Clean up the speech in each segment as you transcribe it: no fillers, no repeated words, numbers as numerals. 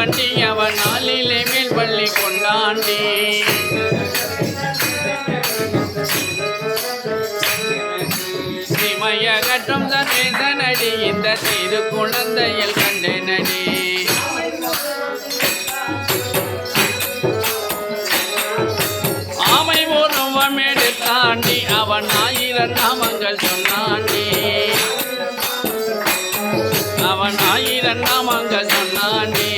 தாண்டி அவன் நாளிலே மேல் பள்ளி கொண்டாண்டி சிமையகற்றும் சமேதனடி இந்த திரு குழந்தையில் கண்டனடி ஆமை உருவம் எடுத்தாண்டி அவன் 1000 நாமங்கள் சொன்னாண்டி அவன் 1000 நாமங்கள் சொன்னாண்டி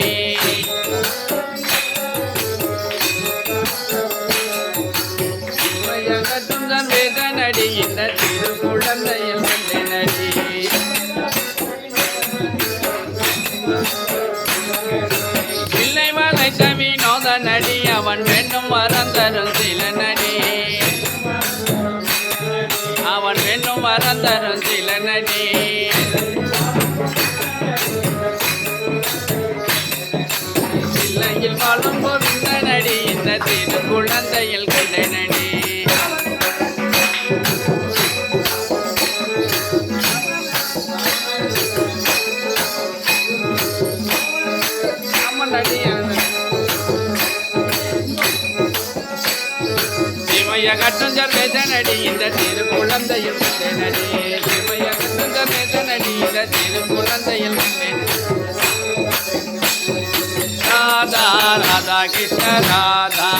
வேதனடி இந்த திரு குழந்தையில் கண்டனடி பிள்ளை வளைத்த வினோதனடி அவன் வேண்டும் வரந்தரும் சில நடி அவன் வேண்டும் வரந்தரும் சில நடி பிள்ளையில் வாழும் கோவிந்த நடி இந்த திரு குழந்தையில் கண்டனடி சிமையகற்றும் சர்வேதனடி இந்த திரு குழந்தையில் கண்டனடி சிமையகற்றும் சர்வேதனடி இந்த திரு குழந்தையில் கண்டனடி ராதா ராதா கிருஷ்ண ராதா